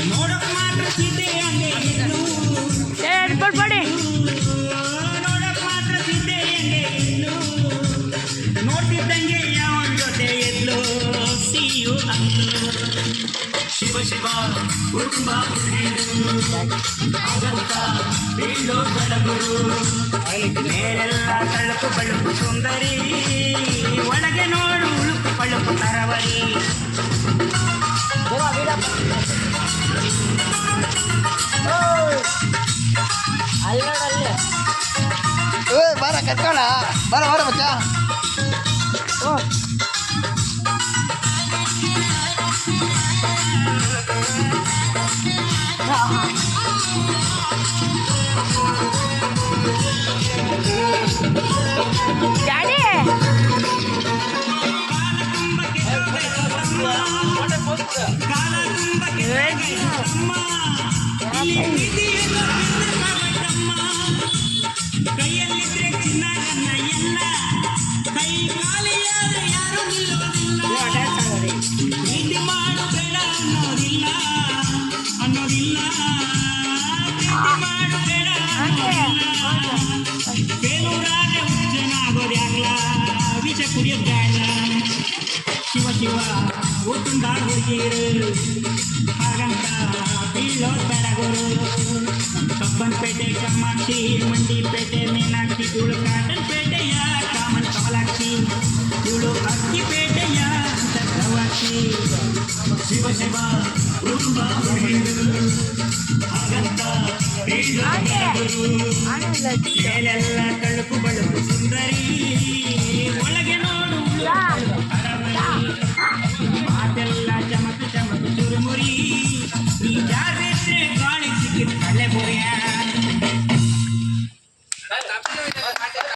ನೋಡಕ್ ಮಾತ್ರ ಸಿದ್ದೆ ಹಂಗೆ ಇದ್ಲು ಬಡಿ ನೋಡಕ್ ಮಾತ್ರ ಸಿದ್ದೆ ಹಂಗೆ ಇದ್ಲು ನೋಡ್ತಿದ್ದಂಗೆ ಯಾವನ್ ಜೊತೆ ಎದ್ಲು ಸಿಯು ಅಂದ್ಲು ಶಿವ ಶಿವ ಕುಟುಂಬ ಬೀಳೋ ಬೆಳಗುರು ಮೇಲೆಲ್ಲ ತಳುಕು ಬಳುಕು ಸುಂದರಿ ಒಳಗೆ ನೋಡು ಉಳುಕು ಪಳುಕು ತರವರಿ ಬಾರ ಕಟ್ಕೋಣ ಬಾರ ಬಾರ ಮಚ್ಚ ಡ್ಯಾಡಿ ಕೈಯಲ್ಲಿದ್ರೆ ಚಿನ್ನ ನನ್ನ ಎಲ್ಲ ಕೈ ಖಾಲಿಯಾದ್ರೆ ಯಾರು ನಿಲ್ಲೋದಿಲ್ಲ ಪ್ರೀತಿ ಮಾಡು ಬೇಡ ಅನ್ನೋದಿಲ್ಲ ಪ್ರೀತಿ ಮಾಡು ಬೇಡ ಬೇಲೂರಾದ್ರೆ ಹುಚ್ಚನಾಗೋದ್ಯಾಗ್ಲ ವಿಷ ಕುಡಿಯೋದ್ಯಾಗ್ಲ ಶಿವ ಶಿವ ಊಟುಂಡ ಹುಡುಗಿರು ಹಾಗಂತ ಬೀಳೋದ್ ಬೆಳಗುರು ಕಬ್ಬನ್ಪೇಟೆ ಕಾಮಾಕ್ಷಿ ಮಂಡಿಪೇಟೆ ಮೀನಾಕ್ಷಿ ಇವಳು ಕಾಟನ್ಪೇಟೆಯ ಕಾಮನ್ ಕಮಲಾಕ್ಷಿ ಇವಳು ಅಕ್ಕಿಪೇಟೆಯ ಚಕ್ರವರ್ತಿ ಶಿವ ಶಿವ ಊಟುಂಡ ಹುಡುಗಿರು ಹಾಗಂತ ಬೀಳೋದ್ ಬೆಳಗುರು ಮೇಲೆಲ್ಲ ತಳುಕು ಬಳುಕು ಸುಂದರಿ ಒಳಗೆ ನೋಡು ಮಾತೆಲ್ಲ ಚಮಕು ಚಮಕು ಚುರುಮುರಿ ಈ ಜಾತ್ರೆ ಗಾಳಿ ಸಿಕ್ಕಿದ ಕಳೆ ಬುರಿಯ